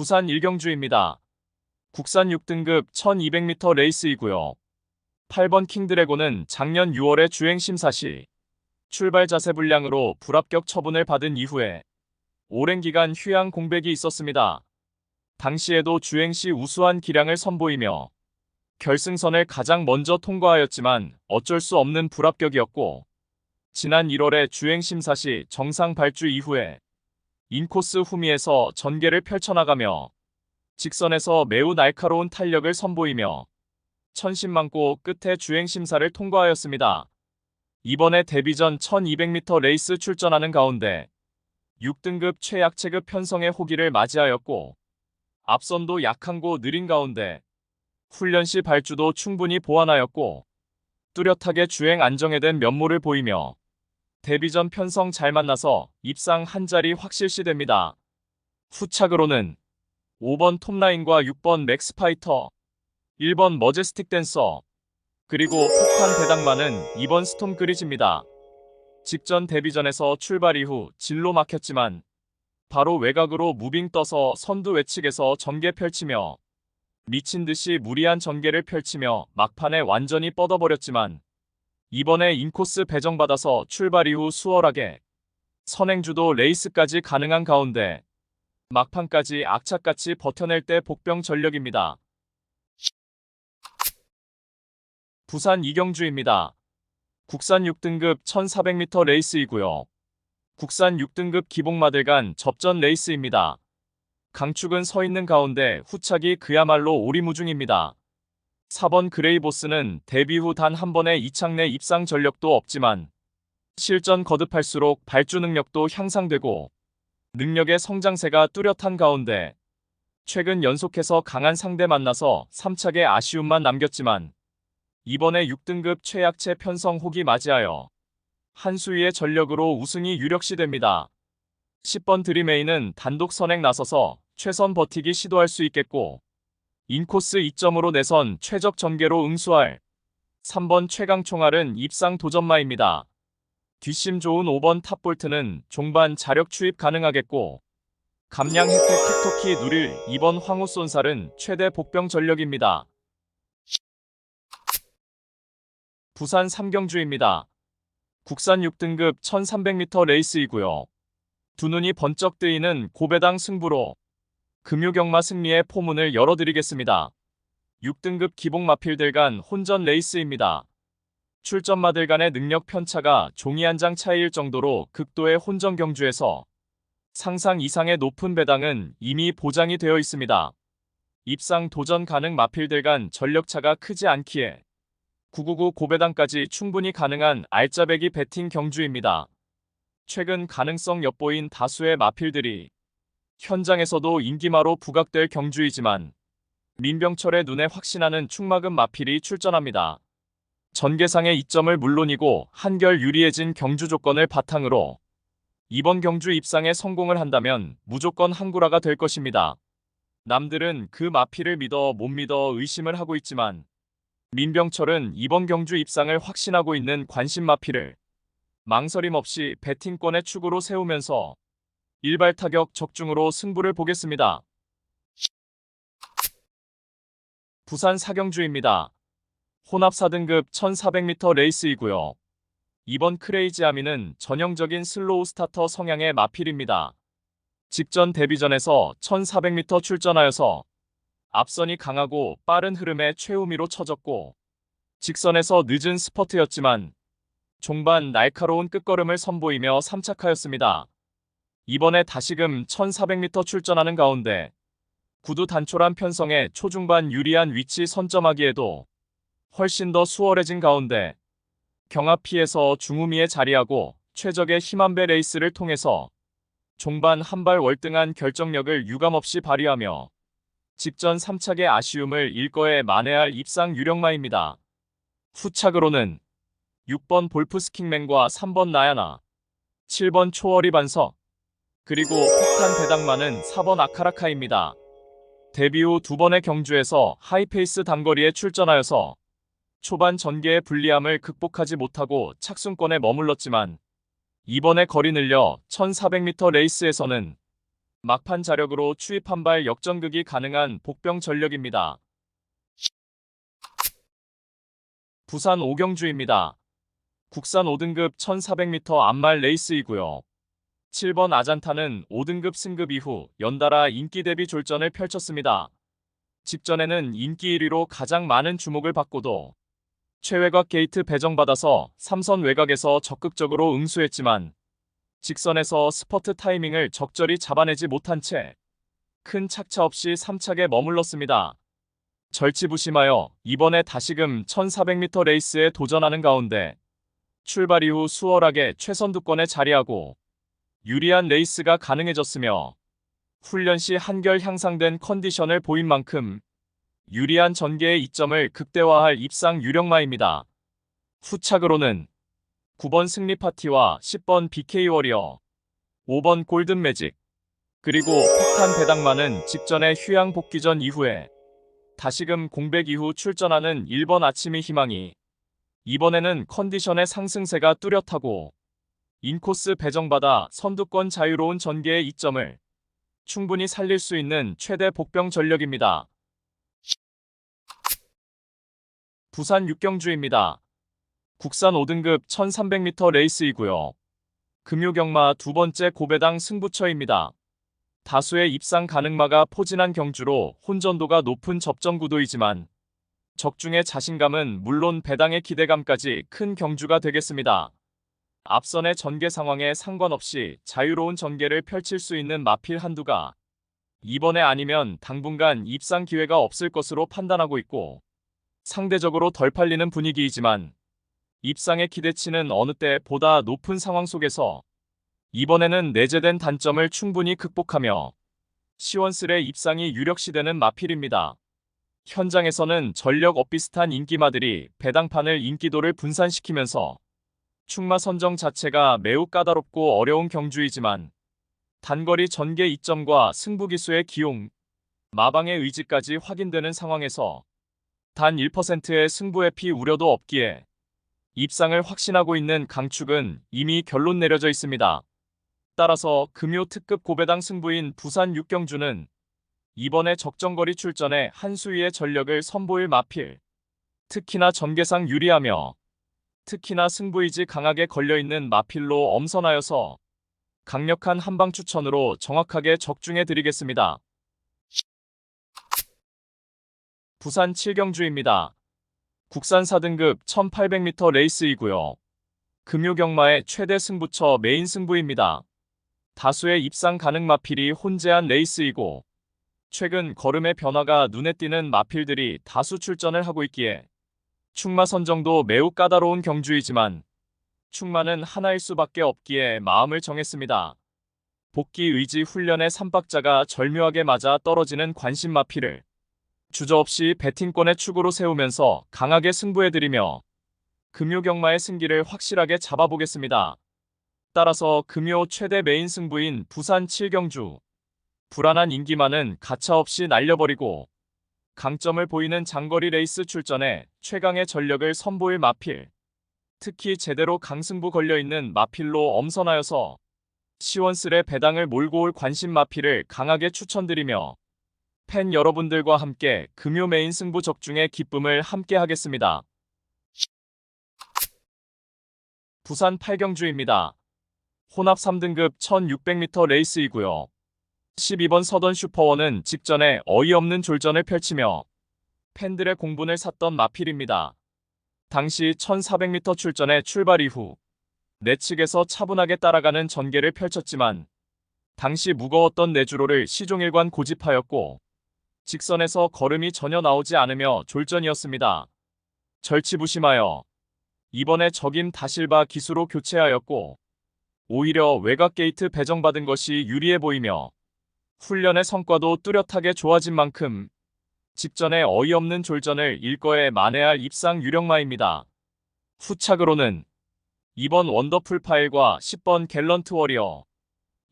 부산 일경주입니다. 국산 6등급 1200m 레이스이고요. 8번 킹드래곤은 작년 6월에 주행 심사 시 출발 자세 불량으로 불합격 처분을 받은 이후에 오랜 기간 휴양 공백이 있었습니다. 당시에도 주행 시 우수한 기량을 선보이며 결승선을 가장 먼저 통과하였지만 어쩔 수 없는 불합격이었고, 지난 1월에 주행 심사 시 정상 발주 이후에 인코스 후미에서 전개를 펼쳐나가며 직선에서 매우 날카로운 탄력을 선보이며 천신만고 끝에 주행 심사를 통과하였습니다. 이번에 데뷔전 1200m 레이스 출전하는 가운데 6등급 최약체급 편성의 호기를 맞이하였고, 앞선도 약한고 느린 가운데 훈련 시 발주도 충분히 보완하였고 뚜렷하게 주행 안정에 된 면모를 보이며 데뷔전 편성 잘 만나서 입상 한 자리 확실시됩니다. 후착으로는 5번 톱라인과 6번 맥스파이터, 1번 머제스틱 댄서, 그리고 폭탄 대당만은 2번 스톰 그리즈입니다. 직전 데뷔전에서 출발 이후 진로 막혔지만 바로 외곽으로 무빙 떠서 선두 외측에서 전개 펼치며 미친듯이 무리한 전개를 펼치며 막판에 완전히 뻗어버렸지만, 이번에 인코스 배정받아서 출발 이후 수월하게 선행주도 레이스까지 가능한 가운데 막판까지 악착같이 버텨낼 때 복병 전력입니다. 부산 이경주입니다. 국산 6등급 1400m 레이스이고요. 국산 6등급 기복마들 간 접전 레이스입니다. 강축은 서 있는 가운데 후착이 그야말로 오리무중입니다. 4번 그레이보스는 데뷔 후 단 한 번의 이착 내 입상 전력도 없지만 실전 거듭할수록 발주 능력도 향상되고 능력의 성장세가 뚜렷한 가운데 최근 연속해서 강한 상대 만나서 3착의 아쉬움만 남겼지만 이번에 6등급 최약체 편성 호기 맞이하여 한수위의 전력으로 우승이 유력시됩니다. 10번 드림에이는 단독 선행 나서서 최선 버티기 시도할 수 있겠고, 인코스 2점으로 내선 최적 전개로 응수할 3번 최강총알은 입상 도전마입니다. 뒷심 좋은 5번 탑볼트는 종반 자력 추입 가능하겠고, 감량 혜택 톡톡히 누릴 2번 황후쏜살은 최대 복병 전력입니다. 부산 삼경주입니다. 국산 6등급 1300m 레이스이고요. 두 눈이 번쩍 뜨이는 고배당 승부로 금요경마 승리의 포문을 열어드리겠습니다. 6등급 기복 마필들 간 혼전 레이스입니다. 출전마들 간의 능력 편차가 종이 한 장 차이일 정도로 극도의 혼전 경주에서 상상 이상의 높은 배당은 이미 보장이 되어 있습니다. 입상 도전 가능 마필들 간 전력차가 크지 않기에 999 고배당까지 충분히 가능한 알짜배기 배팅 경주입니다. 최근 가능성 엿보인 다수의 마필들이 현장에서도 인기마로 부각될 경주이지만 민병철의 눈에 확신하는 축막은 마필이 출전합니다. 전개상의 이점을 물론이고 한결 유리해진 경주 조건을 바탕으로 이번 경주 입상에 성공을 한다면 무조건 항구라가 될 것입니다. 남들은 그 마필을 믿어 못 믿어 의심을 하고 있지만 민병철은 이번 경주 입상을 확신하고 있는 관심 마필을 망설임 없이 배팅권의 축으로 세우면서 일발 타격 적중으로 승부를 보겠습니다. 부산 사경주입니다. 혼합 4등급 1400m 레이스이고요. 이번 크레이지아미는 전형적인 슬로우 스타터 성향의 마필입니다. 직전 데뷔전에서 1400m 출전하여서 앞선이 강하고 빠른 흐름에 최우미로 쳐졌고 직선에서 늦은 스퍼트였지만 종반 날카로운 끝걸음을 선보이며 3착하였습니다. 이번에 다시금 1400m 출전하는 가운데 구두 단촐한 편성에 초중반 유리한 위치 선점하기에도 훨씬 더 수월해진 가운데 경합 피해서 중후미에 자리하고 최적의 힘안배 레이스를 통해서 종반 한발 월등한 결정력을 유감없이 발휘하며 직전 3착의 아쉬움을 일거에 만회할 입상 유력마입니다. 후착으로는 6번 볼프스킹맨과 3번 나야나, 7번 초월이 반석, 그리고 폭탄 대당만은 4번 아카라카입니다. 데뷔 후 두 번의 경주에서 하이페이스 단거리에 출전하여서 초반 전개의 불리함을 극복하지 못하고 착순권에 머물렀지만 이번에 거리 늘려 1400m 레이스에서는 막판 자력으로 추입 한 발 역전극이 가능한 복병 전력입니다. 부산 오경주입니다. 국산 5등급 1400m 암말 레이스이고요. 7번 아잔타는 5등급 승급 이후 연달아 인기 대비 졸전을 펼쳤습니다. 직전에는 인기 1위로 가장 많은 주목을 받고도 최외곽 게이트 배정받아서 3선 외곽에서 적극적으로 응수했지만 직선에서 스퍼트 타이밍을 적절히 잡아내지 못한 채 큰 착차 없이 3착에 머물렀습니다. 절치부심하여 이번에 다시금 1400m 레이스에 도전하는 가운데 출발 이후 수월하게 최선두권에 자리하고 유리한 레이스가 가능해졌으며 훈련 시 한결 향상된 컨디션을 보인 만큼 유리한 전개의 이점을 극대화할 입상 유력마입니다. 후착으로는 9번 승리 파티와 10번 BK 워리어, 5번 골든 매직, 그리고 폭탄 배당만은 직전에 휴양 복귀 전 이후에 다시금 공백 이후 출전하는 1번 아침의 희망이 이번에는 컨디션의 상승세가 뚜렷하고 인코스 배정받아 선두권 자유로운 전개의 이점을 충분히 살릴 수 있는 최대 복병 전력입니다. 부산 육경주입니다. 국산 5등급 1300m 레이스이고요. 금요경마 두 번째 고배당 승부처입니다. 다수의 입상 가능마가 포진한 경주로 혼전도가 높은 접전 구도이지만 적중의 자신감은 물론 배당의 기대감까지 큰 경주가 되겠습니다. 앞선의 전개 상황에 상관없이 자유로운 전개를 펼칠 수 있는 마필 한두가 이번에 아니면 당분간 입상 기회가 없을 것으로 판단하고 있고 상대적으로 덜 팔리는 분위기이지만 입상의 기대치는 어느 때보다 높은 상황 속에서 이번에는 내재된 단점을 충분히 극복하며 시원스레 입상이 유력시되는 마필입니다. 현장에서는 전력 엇비슷한 인기마들이 배당판을 인기도를 분산시키면서 충마 선정 자체가 매우 까다롭고 어려운 경주이지만 단거리 전개 이점과 승부기수의 기용, 마방의 의지까지 확인되는 상황에서 단 1%의 승부회피 우려도 없기에 입상을 확신하고 있는 강축은 이미 결론 내려져 있습니다. 따라서 금요 특급 고배당 승부인 부산 육경주는 이번에 적정거리 출전에 한 수위의 전력을 선보일 마필, 특히나 전개상 유리하며 특히나 승부의지 강하게 걸려있는 마필로 엄선하여서 강력한 한방 추천으로 정확하게 적중해 드리겠습니다. 부산 7경주입니다. 국산 4등급 1800m 레이스이고요. 금요경마의 최대 승부처 메인 승부입니다. 다수의 입상 가능 마필이 혼재한 레이스이고 최근 걸음의 변화가 눈에 띄는 마필들이 다수 출전을 하고 있기에 충마 선정도 매우 까다로운 경주이지만 충마는 하나일 수밖에 없기에 마음을 정했습니다. 복귀 의지 훈련의 3박자가 절묘하게 맞아 떨어지는 관심 마필을 주저없이 배팅권의 축으로 세우면서 강하게 승부해드리며 금요경마의 승기를 확실하게 잡아보겠습니다. 따라서 금요 최대 메인 승부인 부산 7경주, 불안한 인기만은 가차없이 날려버리고 강점을 보이는 장거리 레이스 출전에 최강의 전력을 선보일 마필, 특히 제대로 강승부 걸려있는 마필로 엄선하여서 시원스레 배당을 몰고 올 관심 마필을 강하게 추천드리며 팬 여러분들과 함께 금요 메인 승부 적중의 기쁨을 함께 하겠습니다. 부산 8경주입니다. 혼합 3등급 1600m 레이스이고요. 12번 서던 슈퍼원은 직전에 어이없는 졸전을 펼치며 팬들의 공분을 샀던 마필입니다. 당시 1400m 출전의 출발 이후 내측에서 차분하게 따라가는 전개를 펼쳤지만 당시 무거웠던 내주로를 시종일관 고집하였고 직선에서 걸음이 전혀 나오지 않으며 졸전이었습니다. 절치부심하여 이번에 적임 다실바 기수로 교체하였고 오히려 외곽 게이트 배정받은 것이 유리해 보이며 훈련의 성과도 뚜렷하게 좋아진 만큼 직전에 어이없는 졸전을 일거에 만회할 입상 유력마입니다. 후착으로는 2번 원더풀 파일과 10번 갤런트 워리어,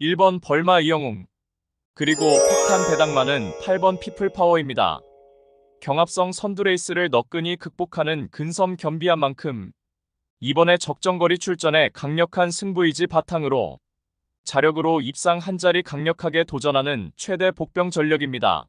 1번 벌마 이영웅, 그리고 폭탄 배당만은 8번 피플 파워입니다. 경합성 선두 레이스를 너끈히 극복하는 근섬 겸비한 만큼 이번에 적정거리 출전에 강력한 승부의지 바탕으로 자력으로 입상 한 자리 강력하게 도전하는 최대 복병 전력입니다.